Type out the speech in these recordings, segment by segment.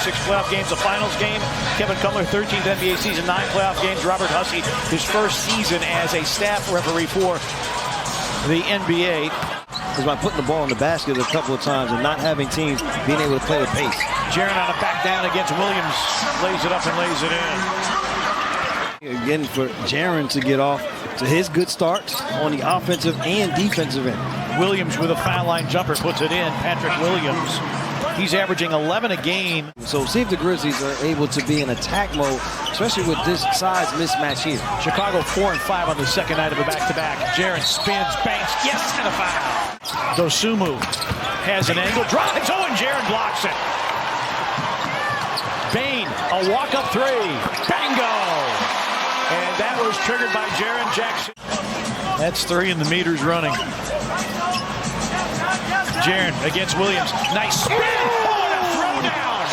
26 playoff games, a finals game. Kevin Cutler, 13th NBA season, 9 playoff games. Robert Hussey, his first season as a staff referee for the NBA. Is by putting the ball in the basket a couple of times and not having teams being able to play the pace. Jaren on a back down against Williams. Lays it up and lays it in. Again, for Jaren to get off to his good starts on the offensive and defensive end. Williams with a foul line jumper puts it in. Patrick Williams. He's averaging 11 a game. So see if the Grizzlies are able to be in attack mode, especially with this size mismatch here. Chicago 4 and 5 on the second night of a back-to-back. Jaren spins, banks, yes, and a foul. Dosunmu has an angle, drives, and Jaren blocks it. Bane, a walk-up three, bingo! And that was triggered by Jaren Jackson. That's 3 and the meter's running. Jaren against Williams. Nice spin. Oh, and a throwdown.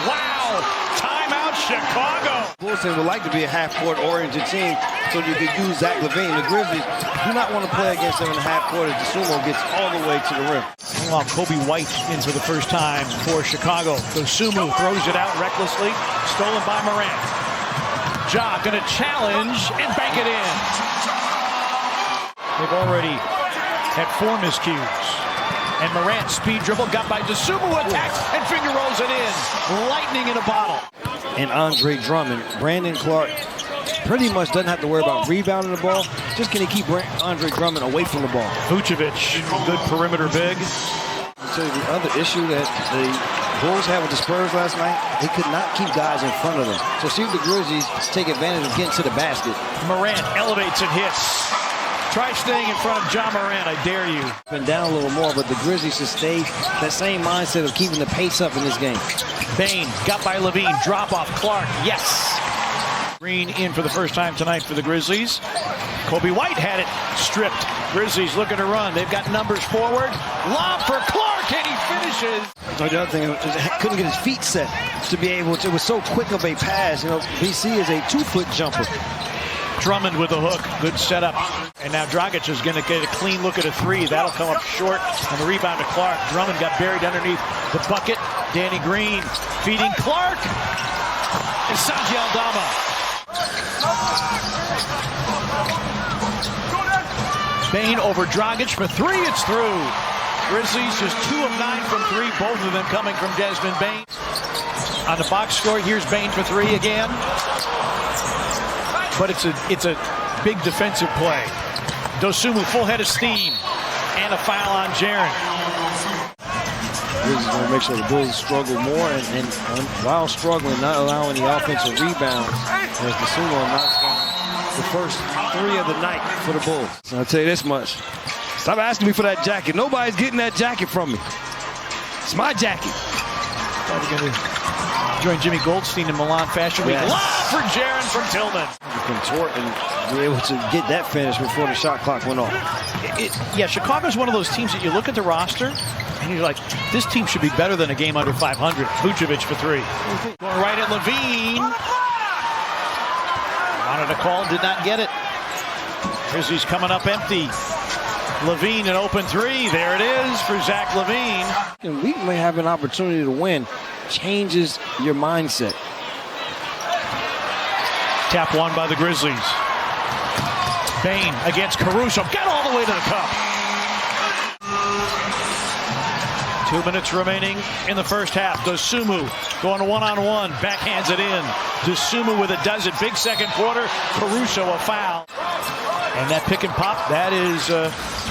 Wow. Timeout, Chicago. Bulls would like to be a half-court oriented team so you could use Zach LaVine. The Grizzlies do not want to play against them in the half-court as Dosunmu gets all the way to the rim. Meanwhile, Kobe White in for the first time for Chicago. Dosunmu throws it out recklessly. Stolen by Morant. Ja going to challenge and bank it in. They've already had 4 miscues. And Morant speed dribble, got by Dosunmu, attacks, and finger rolls it in. Lightning in a bottle. And Andre Drummond, Brandon Clark pretty much doesn't have to worry about rebounding the ball. Just can he keep Andre Drummond away from the ball. Vucevic, good perimeter big. I'll tell you the other issue that the Bulls had with the Spurs last night, they could not keep guys in front of them. So see if the Grizzlies take advantage of getting to the basket. Morant elevates and hits. Try staying in front of Ja Morant, I dare you. Been down a little more, but the Grizzlies should stay that same mindset of keeping the pace up in this game. Bane, got by LaVine, drop off Clark, yes. Green in for the first time tonight for the Grizzlies. Kobe White had it stripped. Grizzlies looking to run. They've got numbers forward. Lob for Clark, and he finishes. The other thing, couldn't get his feet set to be able to. It was so quick of a pass. You know, BC is a 2-foot jumper. Drummond with a hook, good setup. And now Dragic is going to get a clean look at a 3. That'll come up short, and the rebound to Clark. Drummond got buried underneath the bucket. Danny Green feeding Clark. And Sanji Aldama. Bane over Dragic for 3, it's through. Grizzlies just 2 of 9 from 3, both of them coming from Desmond Bane. On the box score, here's Bane for 3 again. But it's a big defensive play. Dosunmu, full head of steam. And a foul on Jaren. Grizzlies want to make sure the Bulls struggle more and while struggling, not allowing the offensive rebounds. As Dosunmu knocks down the first 3 of the night for the Bulls. And I'll tell you this much. Stop asking me for that jacket. Nobody's getting that jacket from me. It's my jacket. Probably going to join Jimmy Goldstein in Milan Fashion Week. Yes. Lob for Jaren from Tillman. Contort and be able to get that finish before the shot clock went off. Yeah, Chicago's one of those teams that you look at the roster and you're like, this team should be better than a game under 500. Vucevic for 3. Going right at LaVine. Wanted a call, did not get it. Grizzlies coming up empty. LaVine an open 3. There it is for Zach LaVine. And we may have an opportunity to win. Changes your mindset. Tap 1 by the Grizzlies. Bane against Caruso. Got all the way to the cup. 2 minutes remaining in the first half. Dosunmu going one-on-one. Backhands it in. Dosunmu with a dozen. Big second quarter. Caruso a foul. And that pick and pop, that is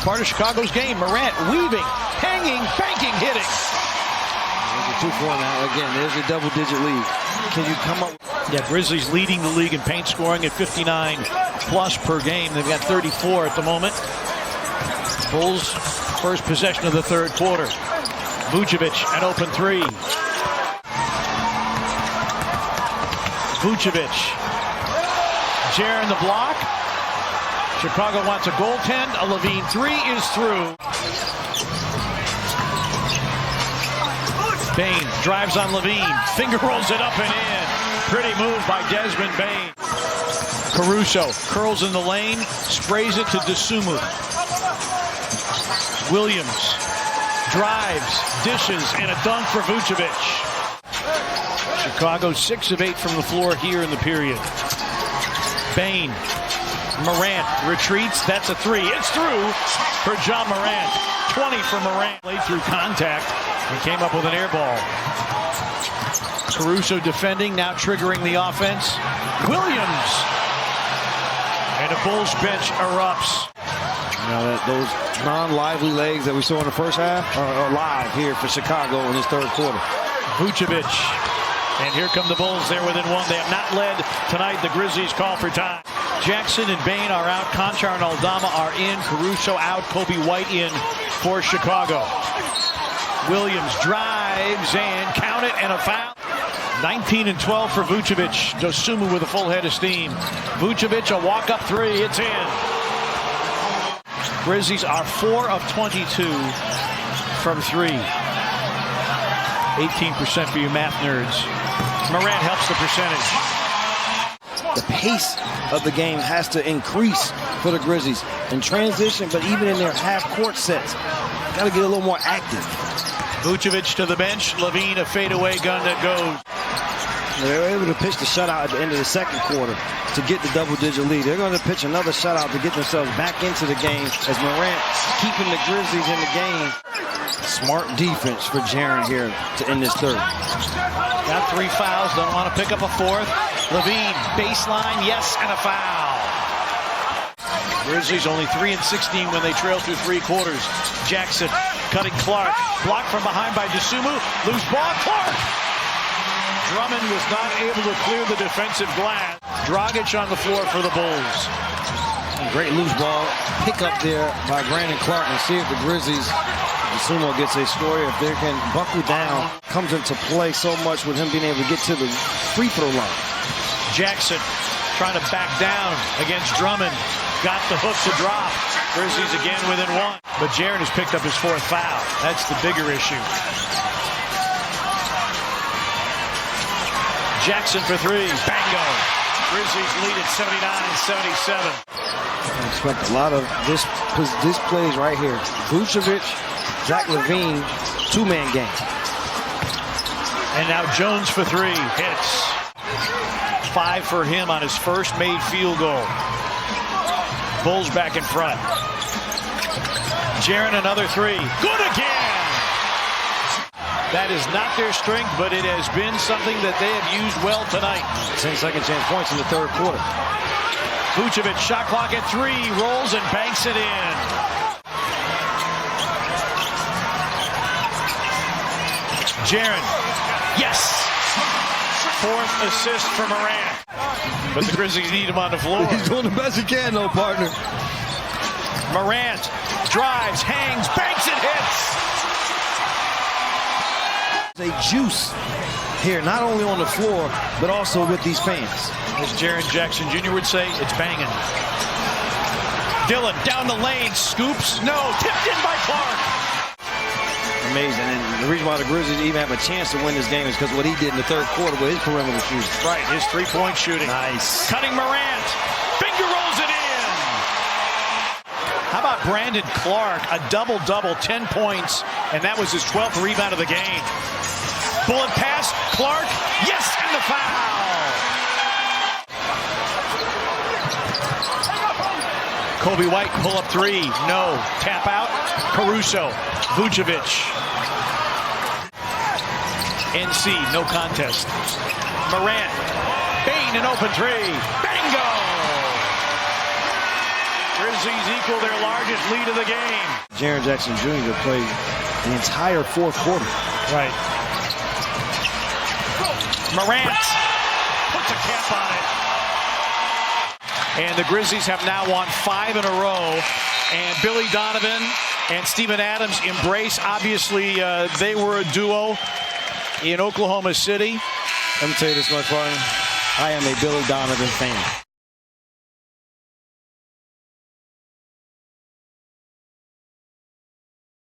part of Chicago's game. Morant weaving, hanging, banking, hitting. There's a 2-4 now. Again, there's a double-digit lead. Can you come up? Yeah, Grizzlies leading the league in paint scoring at 59 plus per game. They've got 34 at the moment. Bulls first possession of the third quarter. Vucevic an open 3. Vucevic. Jaren the block. Chicago wants a goaltend. A LaVine 3 is through. Bane drives on LaVine. Finger rolls it up and in. Pretty move by Desmond Bane. Caruso curls in the lane, sprays it to Dosunmu. Williams drives, dishes, and a dunk for Vucevic. Chicago 6 of 8 from the floor here in the period. Bain. Morant retreats. That's a three. It's through for John Morant. 20 for Morant. Played through contact and came up with an air ball. Caruso defending, now triggering the offense. Williams. And the Bulls bench erupts. Now those non-lively legs that we saw in the first half are live here for Chicago in this third quarter. Vucevic. And here come the Bulls. They're within one. They have not led tonight. The Grizzlies call for time. Jackson and Bain are out. Conchar and Aldama are in. Caruso out. Kobe White in for Chicago. Williams drives and count it, and a foul. 19 and 12 for Vucevic. Dosunmu with a full head of steam. Vucevic, a walk-up three. It's in. Grizzlies are 4 of 22 from 3. 18% for you math nerds. Morant helps the percentage. The pace of the game has to increase for the Grizzlies in transition, but even in their half-court sets, got to get a little more active. Vucevic to the bench. Levine, a fadeaway gun that goes. They were able to pitch the shutout at the end of the second quarter to get the double-digit lead. They're going to pitch another shutout to get themselves back into the game as Morant keeping the Grizzlies in the game. Smart defense for Jaren here to end this third. Got 3 fouls, don't want to pick up a fourth. Levine, baseline, yes, and a foul. Grizzlies only 3 and 16 when they trail through 3 quarters. Jackson cutting Clark, blocked from behind by Dosunmu. Loose ball, Clark. Drummond was not able to clear the defensive glass. Dragic on the floor for the Bulls. Great loose ball pick up there by Brandon Clark, and see if the Grizzlies, Dosunmu gets a score. If they can buckle down, comes into play so much with him being able to get to the free throw line. Jackson trying to back down against Drummond. Got the hook to drop. Grizzlies again within 1. But Jaren has picked up his 4th foul. That's the bigger issue. Jackson for 3. Bango. Grizzlies lead at 79-77. I expect a lot of this plays right here. Vucevic, Zach LaVine, 2-man game. And now Jones for 3. Hits. 5 for him on his first made field goal. Bulls back in front. Jaren another 3. Good again! That is not their strength, but it has been something that they have used well tonight. 10 second chance points in the third quarter. Vucevic, shot clock at 3, rolls and banks it in. Jaren, yes! 4th assist for Morant. But the Grizzlies need him on the floor. He's doing the best he can, though, partner. Morant drives, hangs, banks, and hits. A juice here, not only on the floor, but also with these fans. As Jaren Jackson Jr. would say, it's banging. Dillon down the lane, scoops, no, tipped in by Clark. Amazing, and the reason why the Grizzlies even have a chance to win this game is because what he did in the third quarter with his perimeter shooting. Right, his 3-point shooting. Nice. Cutting Morant, finger rolls it in. How about Brandon Clark, a double-double, 10 points, and that was his 12th rebound of the game. Bullet pass, Clark, yes, and the foul. Kobe White, pull-up 3, no. Tap out, Caruso, Vucevic. NC, no contest. Morant, Bain, an open 3, bingo! Grizzlies equal their largest lead of the game. Jaren Jackson Jr. played the entire fourth quarter. Right. Morant puts a cap on it. And the Grizzlies have now won 5 in a row. And Billy Donovan and Steven Adams embrace. Obviously, they were a duo in Oklahoma City. Let me tell you this much, Brian. I am a Billy Donovan fan.